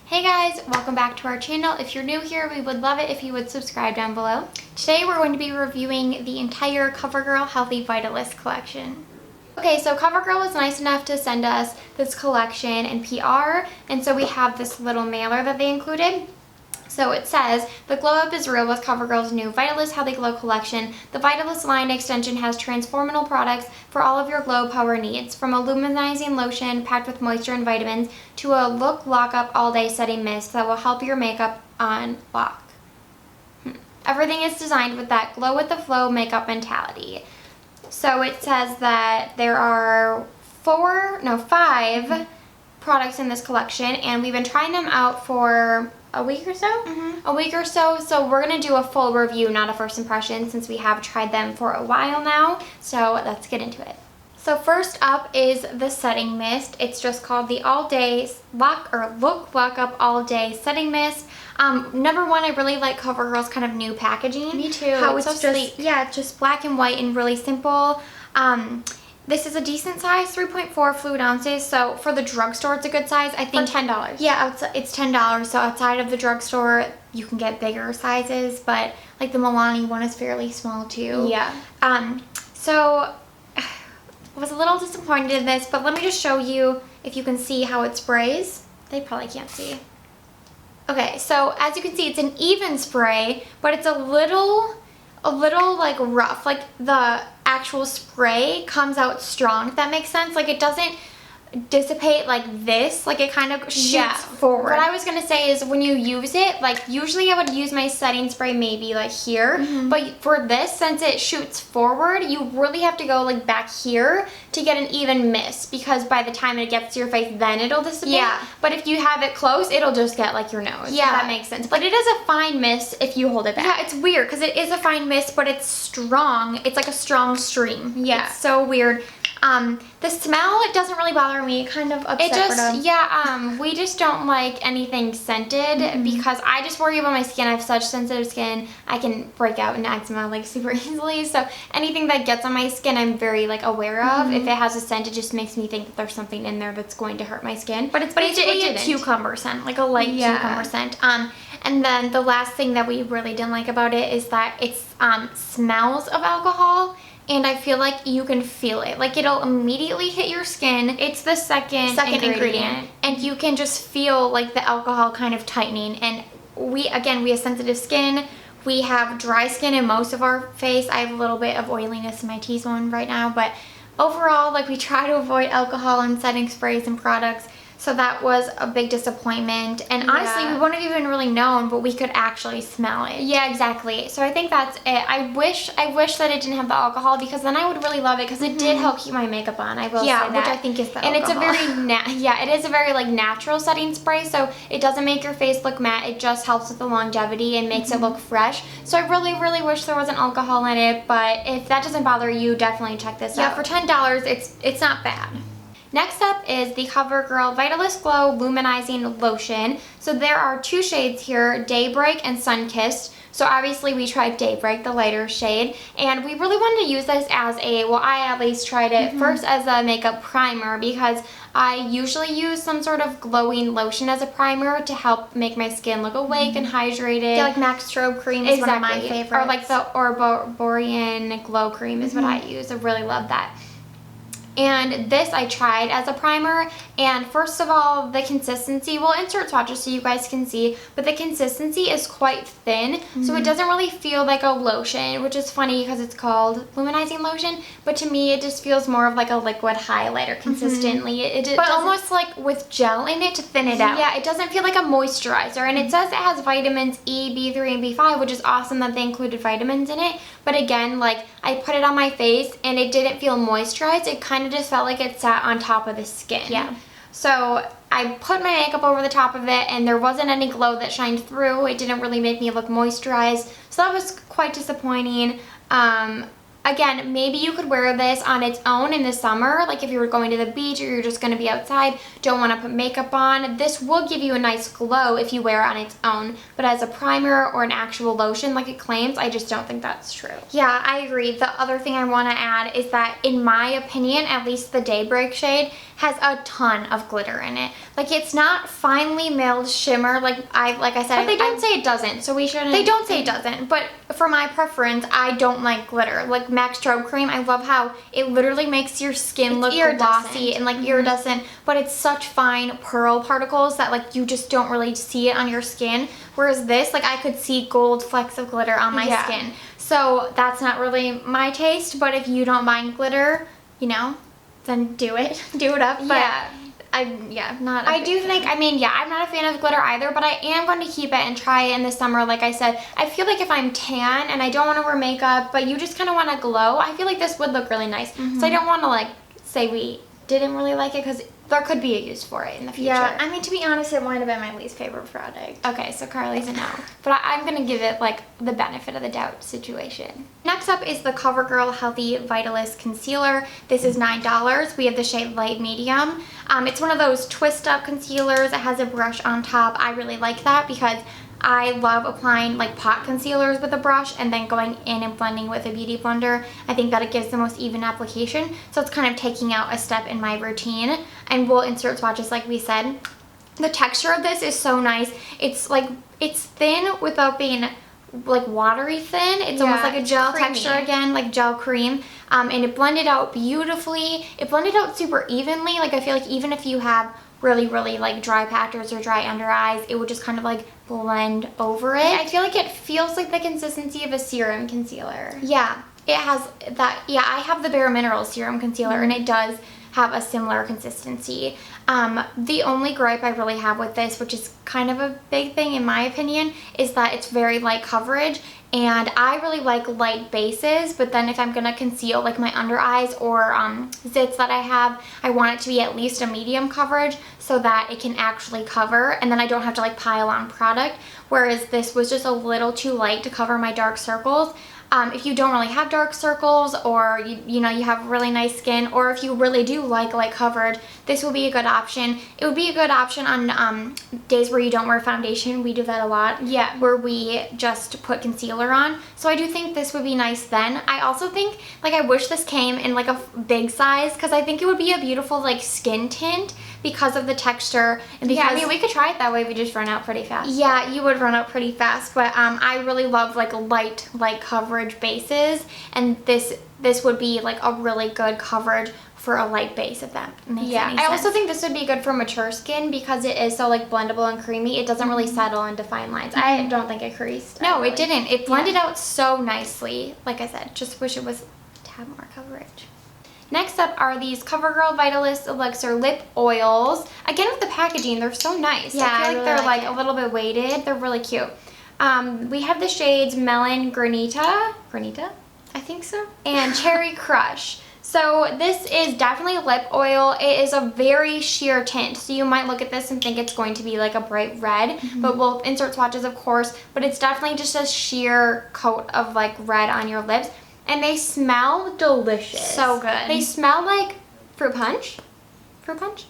Hey guys, welcome back to our channel. If you're new here, we would love it if you would subscribe down below. Today we're going to be reviewing the entire COVERGIRL Healthy Vitalist collection. Okay, so COVERGIRL was nice enough to send us this collection and PR, and so we have this little mailer that they included. So it says, the glow up is real with COVERGIRL's new Vitalist Healthy Glow collection. The Vitalist line extension has transformational products for all of your glow power needs. From a luminizing lotion packed with moisture and vitamins to a look lock up all day setting mist that will help your makeup on lock. Everything is designed with that glow with the flow makeup mentality. So it says that there are five products in this collection, and we've been trying them out for a week or so. So we're gonna do a full review, not a first impression, since we have tried them for a while now. So let's get into it. So first up is the setting mist. It's just called the All Day Lock Up All Day Setting Mist. Number one, I really like COVERGIRL's kind of new packaging. Me too. How it's so just sleek. Yeah, it's just black and white and really simple. This is a decent size, 3.4 fluid ounces. So for the drugstore, it's a good size. I think For $10. Yeah, it's $10. So outside of the drugstore, you can get bigger sizes, but like the Milani one is fairly small too. Yeah. So I was a little disappointed in this, but let me just show you if you can see how it sprays. They probably can't see. Okay, so as you can see, it's an even spray, but it's a little like rough. Like the actual spray comes out strong, if that makes sense. Like it doesn't dissipate like this, like it kind of shoots forward. What I was gonna say is when you use it, like usually I would use my setting spray maybe like here, but for this, since it shoots forward, you really have to go like back here to get an even mist, because by the time it gets to your face, then it'll dissipate. Yeah. But if you have it close, it'll just get like your nose. Yeah. If that makes sense. But it is a fine mist if you hold it back. Yeah, it's weird because it is a fine mist, but it's strong. It's like a strong stream. Yeah. It's so weird. The smell, it doesn't really bother me. It kind of upset we just don't like anything scented because I just worry about my skin. I have such sensitive skin. I can break out in eczema like super easily. So anything that gets on my skin, I'm very like aware of. If it has a scent, it just makes me think that there's something in there that's going to hurt my skin. But it's basically a cucumber scent, like a light cucumber scent. And then the last thing that we really didn't like about it is that it smells of alcohol. And I feel like you can feel it. Like it'll immediately hit your skin. It's the second ingredient. And you can just feel like the alcohol kind of tightening. And we have sensitive skin. We have dry skin in most of our face. I have a little bit of oiliness in my T-zone right now. But overall, like we try to avoid alcohol in setting sprays and products. So that was a big disappointment. And honestly, we wouldn't have even really known, but we could actually smell it. Yeah, exactly. So I think that's it. I wish that it didn't have the alcohol, because then I would really love it, because it did help keep my makeup on. I will say that. Which I think is the And alcohol. it is a very like natural setting spray, so it doesn't make your face look matte. It just helps with the longevity and makes it look fresh. So I really, really wish there wasn't alcohol in it, but if that doesn't bother you, definitely check this out. Yeah, for $10, it's not bad. Next up is the COVERGIRL Vitalist Glow Luminizing Lotion. So there are two shades here, Daybreak and Sunkissed. So obviously we tried Daybreak, the lighter shade, and we really wanted to use this as I at least tried it first as a makeup primer, because I usually use some sort of glowing lotion as a primer to help make my skin look awake and hydrated. Yeah, like MAC Strobe Cream is one of my favorites. Or like the Borean Glow Cream is what I use. I really love that. And this I tried as a primer, and first of all, the consistency, we'll insert swatches so you guys can see, but the consistency is quite thin, so it doesn't really feel like a lotion, which is funny because it's called Luminizing Lotion, but to me it just feels more of like a liquid highlighter consistently. But almost like with gel in it to thin it out. Yeah, it doesn't feel like a moisturizer, and it says it has vitamins E, B3, and B5, which is awesome that they included vitamins in it, but again, like I put it on my face and it didn't feel moisturized. It kind of just felt like it sat on top of the skin. Yeah. So I put my makeup over the top of it, and there wasn't any glow that shined through. It didn't really make me look moisturized, so that was quite disappointing. Again, maybe you could wear this on its own in the summer, like if you were going to the beach or you're just going to be outside, don't want to put makeup on. This will give you a nice glow if you wear it on its own, but as a primer or an actual lotion like it claims, I just don't think that's true. Yeah, I agree. The other thing I want to add is that in my opinion, at least the Daybreak shade has a ton of glitter in it. Like it's not finely milled shimmer like I said. But they don't say it doesn't, so we shouldn't. They don't say it doesn't, but for my preference, I don't like glitter. Like MAC Strobe Cream, I love how it literally makes your skin look glossy and like iridescent, but it's such fine pearl particles that like you just don't really see it on your skin. Whereas this, like I could see gold flecks of glitter on my skin. So that's not really my taste, but if you don't mind glitter, you know, then do it. Do it up. But I'm not a big fan. I'm not a fan of glitter either, but I am going to keep it and try it in the summer. Like I said, I feel like if I'm tan and I don't want to wear makeup, but you just kind of want to glow, I feel like this would look really nice. So I don't want to like say we didn't really like it because there could be a use for it in the future. Yeah, I mean, to be honest, it might have been my least favorite product. Okay, so Carly's a no. But I'm going to give it like the benefit of the doubt situation. Next up is the CoverGirl Healthy Vitalist Concealer. This is $9. We have the shade Light Medium. It's one of those twist up concealers. It has a brush on top. I really like that because I love applying like pot concealers with a brush and then going in and blending with a beauty blender. I think that it gives the most even application. So it's kind of taking out a step in my routine. And we'll insert swatches like we said. The texture of this is so nice. It's like, it's thin without being like watery thin. It's almost like a gel texture again, like gel cream. And it blended out beautifully. It blended out super evenly. Like I feel like even if you have really like dry patches or dry under eyes, it would just kind of like blend over it. I feel like it feels like the consistency of a serum concealer. Yeah, it has that. Yeah, I have the Bare Minerals serum concealer and it does have a similar consistency. The only gripe I really have with this, which is kind of a big thing in my opinion, is that it's very light coverage. And I really like light bases, but then if I'm gonna conceal like my under eyes or zits that I have, I want it to be at least a medium coverage so that it can actually cover and then I don't have to like pile on product. Whereas this was just a little too light to cover my dark circles. If you don't really have dark circles or you know you have really nice skin, or if you really do like light coverage, this will be a good option. It would be a good option on days where you don't wear foundation. We do that a lot. Yeah. Where we just put concealer on. So I do think this would be nice then. I also think like I wish this came in like a big size because I think it would be a beautiful like skin tint because of the texture and because I mean we could try it that way. We just run out pretty fast. Yeah, you would run out pretty fast, but I really love like light coverage bases, and this would be like a really good coverage for a light base, if that makes any sense. I also think this would be good for mature skin because it is so like blendable and creamy. It doesn't really settle into fine lines. I don't think it creased. No, it didn't. It blended out so nicely. Like I said, just wish it was a tad more coverage. Next up are these CoverGirl Vitalist Elixir Lip Oils. Again with the packaging, they're so nice. Yeah, I feel like they're like a little bit weighted. They're really cute. We have the shades Melon Granita, I think so, and Cherry Crush. So this is definitely lip oil. It is a very sheer tint. So you might look at this and think it's going to be like a bright red, but we'll insert swatches of course, but it's definitely just a sheer coat of like red on your lips. And they smell delicious. So good. They smell like fruit punch. Fruit punch?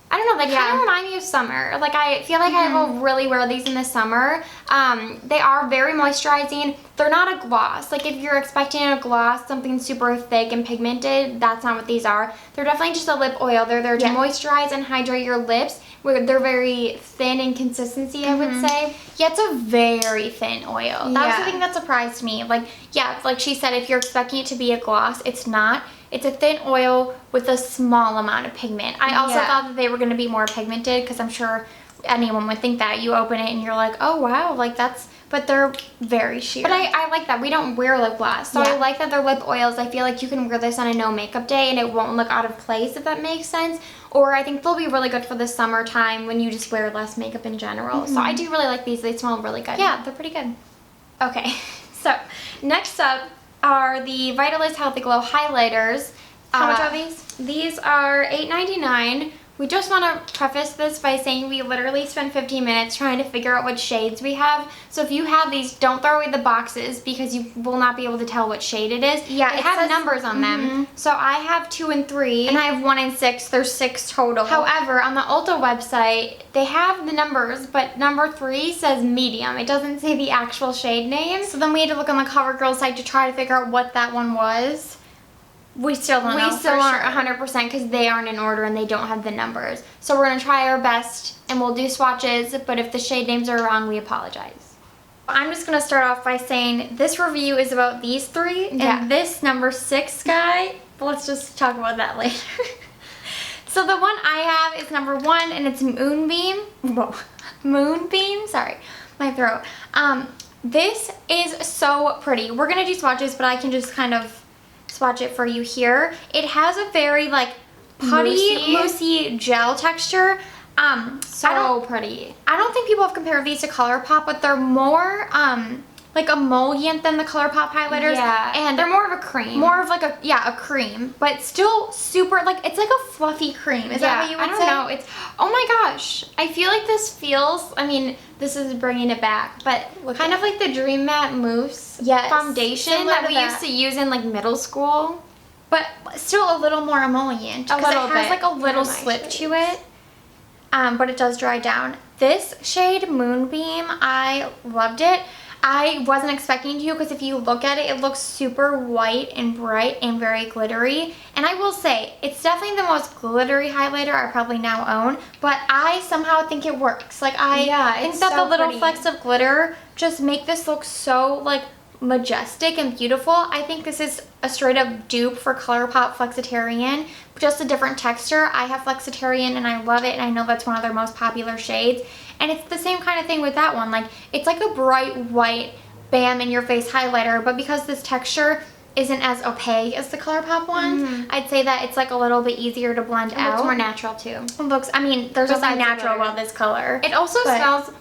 I don't know, they kind of remind me of summer. Like I feel like I will really wear these in the summer. They are very moisturizing. They're not a gloss. Like if you're expecting a gloss, something super thick and pigmented, that's not what these are. They're definitely just a lip oil. They're there to moisturize and hydrate your lips. They're very thin in consistency, I would say. Yeah, it's a very thin oil. That was the thing that surprised me. Like, yeah, like she said, if you're expecting it to be a gloss, it's not. It's a thin oil with a small amount of pigment. I also thought that they were going to be more pigmented because I'm sure anyone would think that. You open it and you're like, oh wow, like that's, but they're very sheer. But I like that. We don't wear lip gloss, so I like that they're lip oils. I feel like you can wear this on a no makeup day and it won't look out of place, if that makes sense. Or I think they'll be really good for the summertime when you just wear less makeup in general. So I do really like these. They smell really good. Yeah, they're pretty good. Okay, so next up are the Vitalist Healthy Glow highlighters. How much are these? These are $8.99, We just want to preface this by saying we literally spent 15 minutes trying to figure out what shades we have. So if you have these, don't throw away the boxes because you will not be able to tell what shade it is. Yeah, it has numbers on them. So I have 2 and 3. And I have 1 and 6. There's 6 total. However, on the Ulta website, they have the numbers, but number 3 says medium. It doesn't say the actual shade name. So then we had to look on the CoverGirl site to try to figure out what that one was. We still don't know. We still aren't 100% because they aren't in order and they don't have the numbers. So we're going to try our best and we'll do swatches, but if the shade names are wrong, we apologize. I'm just going to start off by saying this review is about these 3 and this number 6 guy, let's just talk about that later. So the one I have is number 1 and it's Moonbeam. Whoa. Moonbeam? Sorry, my throat. This is so pretty. We're going to do swatches, but I can just kind of swatch it for you here. It has a very like putty, moussey gel texture. So pretty. I don't think people have compared these to ColourPop, but they're more like emollient than the ColourPop highlighters. Yeah, and they're more of a cream. More of like a cream, but still super like it's like a fluffy cream. Is that what you would say? I don't know. It's oh my gosh. I feel like this feels. I mean, this is bringing it back, but kind of like the Dream Matte Mousse foundation that we used to use in like middle school, but still a little more emollient. A little it has bit. like a little slip to it. But it does dry down. This shade Moonbeam, I loved it. I wasn't expecting to because if you look at it, it looks super white and bright and very glittery. And I will say, it's definitely the most glittery highlighter I probably now own, but I somehow think it works. Like I think that the little flecks of glitter just make this look so like majestic and beautiful. I think this is a straight up dupe for ColourPop Flexitarian, just a different texture. I have Flexitarian and I love it, and I know that's one of their most popular shades. And it's the same kind of thing with that one. Like it's like a bright white bam in your face highlighter, but because this texture isn't as opaque as the ColourPop ones, I'd say that it's like a little bit easier to blend out. It looks more natural too. It looks, I mean, there's nothing natural about this color. It also smells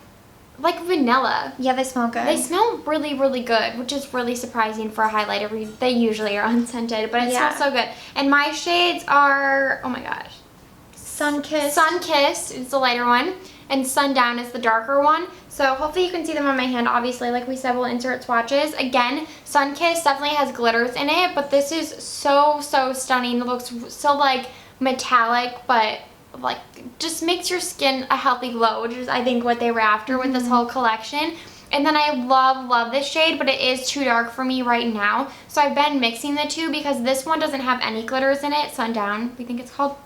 like vanilla. Yeah, they smell good. They smell really, really good, which is really surprising for a highlighter. They usually are unscented, but it smells so good. And my shades are, oh my gosh. Sun-Kissed. Sun-Kissed is the lighter one, and Sundown is the darker one. So hopefully you can see them on my hand. Obviously, like we said, we'll insert swatches. Again, Sun-Kissed definitely has glitters in it, but this is so, so stunning. It looks so like metallic, but like just makes your skin a healthy glow, which is I think what they were after with this whole collection. And then I love this shade, but it is too dark for me right now, so I've been mixing the two because this one doesn't have any glitters in it. Sundown, we think it's called.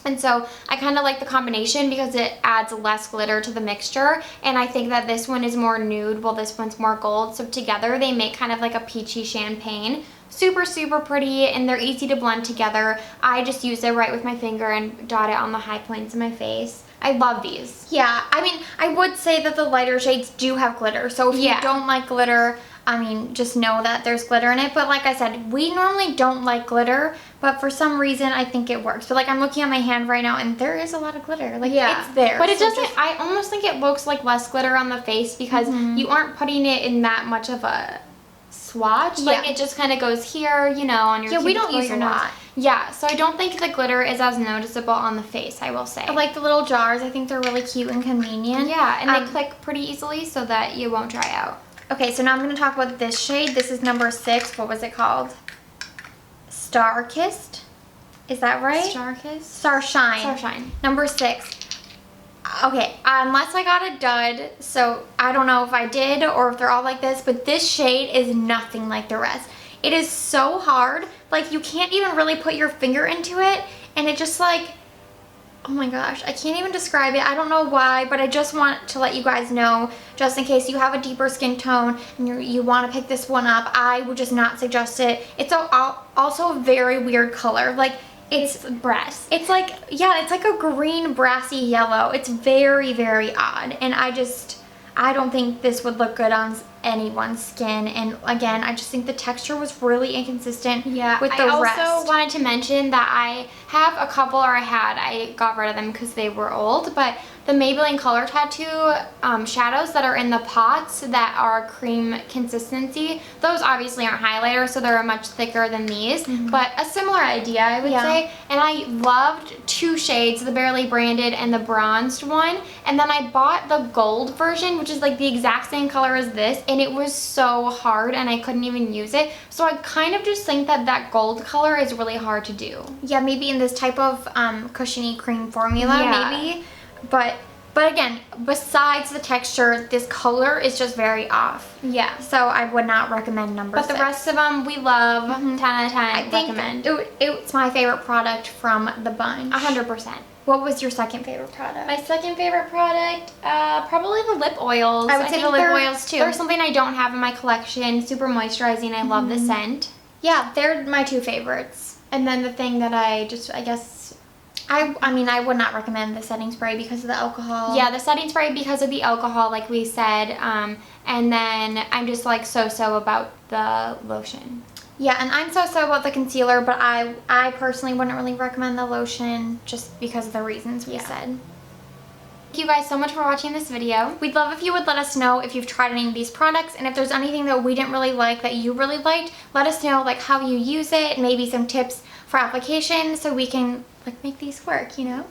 And so I kind of like the combination because it adds less glitter to the mixture, and I think that this one is more nude while this one's more gold, so together they make kind of like a peachy champagne. Super, super pretty, and they're easy to blend together. I just use it right with my finger and dot it on the high points of my face. I love these. Yeah, I mean, I would say that the lighter shades do have glitter, so if you don't like glitter, I mean, just know that there's glitter in it. But like I said, we normally don't like glitter, but for some reason, I think it works. But like, I'm looking at my hand right now, and there is a lot of glitter. Like, it's there. But it doesn't, I almost think it looks like less glitter on the face because you aren't putting it in that much of a swatch. Like it just kind of goes here, you know, on your we don't use a lot. Yeah, so I don't think the glitter is as noticeable on the face, I will say. I like the little jars. I think they're really cute and convenient. Yeah, and they click pretty easily so that you won't dry out. Okay, so now I'm going to talk about this shade. This is number 6. What was it called? Star-Kissed? Is that right? Star-Kissed? Starshine. Starshine. Number 6. Okay, unless I got a dud, so I don't know if I did or if they're all like this, but this shade is nothing like the rest. It is so hard, like you can't even really put your finger into it, and it just like, oh my gosh, I can't even describe it. I don't know why, but I just want to let you guys know, just in case you have a deeper skin tone and you want to pick this one up, I would just not suggest it. It's also a very weird color. Like, it's brass. It's like, yeah, it's like a green brassy yellow. It's very, very odd, and I don't think this would look good on anyone's skin. And again, I just think the texture was really inconsistent with the rest. I also wanted to mention that I have a couple, or I got rid of them because they were old, but the Maybelline Color Tattoo shadows that are in the pots that are cream consistency, those obviously aren't highlighters, so they're much thicker than these, but a similar idea, I would say. And I loved 2 shades, the Barely Branded and the bronzed one, and then I bought the gold version, which is like the exact same color as this, and it was so hard and I couldn't even use it. So I kind of just think that that gold color is really hard to do. Yeah, maybe in this type of cushiony cream formula, maybe. But again, besides the texture, this color is just very off. Yeah. So I would not recommend number 6. But the rest of them we love. 10 out of 10. I think it's my favorite product from the bunch. 100%. What was your second favorite product? My second favorite product, probably the lip oils. I would say the lip oils too. They're something I don't have in my collection. Super moisturizing. I love the scent. Yeah, they're my 2 favorites. And then the thing that I guess... I mean, I would not recommend the setting spray because of the alcohol. Yeah, the setting spray because of the alcohol, like we said. And then I'm just like so about the lotion. Yeah, and I'm so about the concealer, but I personally wouldn't really recommend the lotion just because of the reasons we said. Thank you guys so much for watching this video. We'd love if you would let us know if you've tried any of these products, and if there's anything that we didn't really like that you really liked, let us know like how you use it, maybe some tips for application so we can like make these work, you know?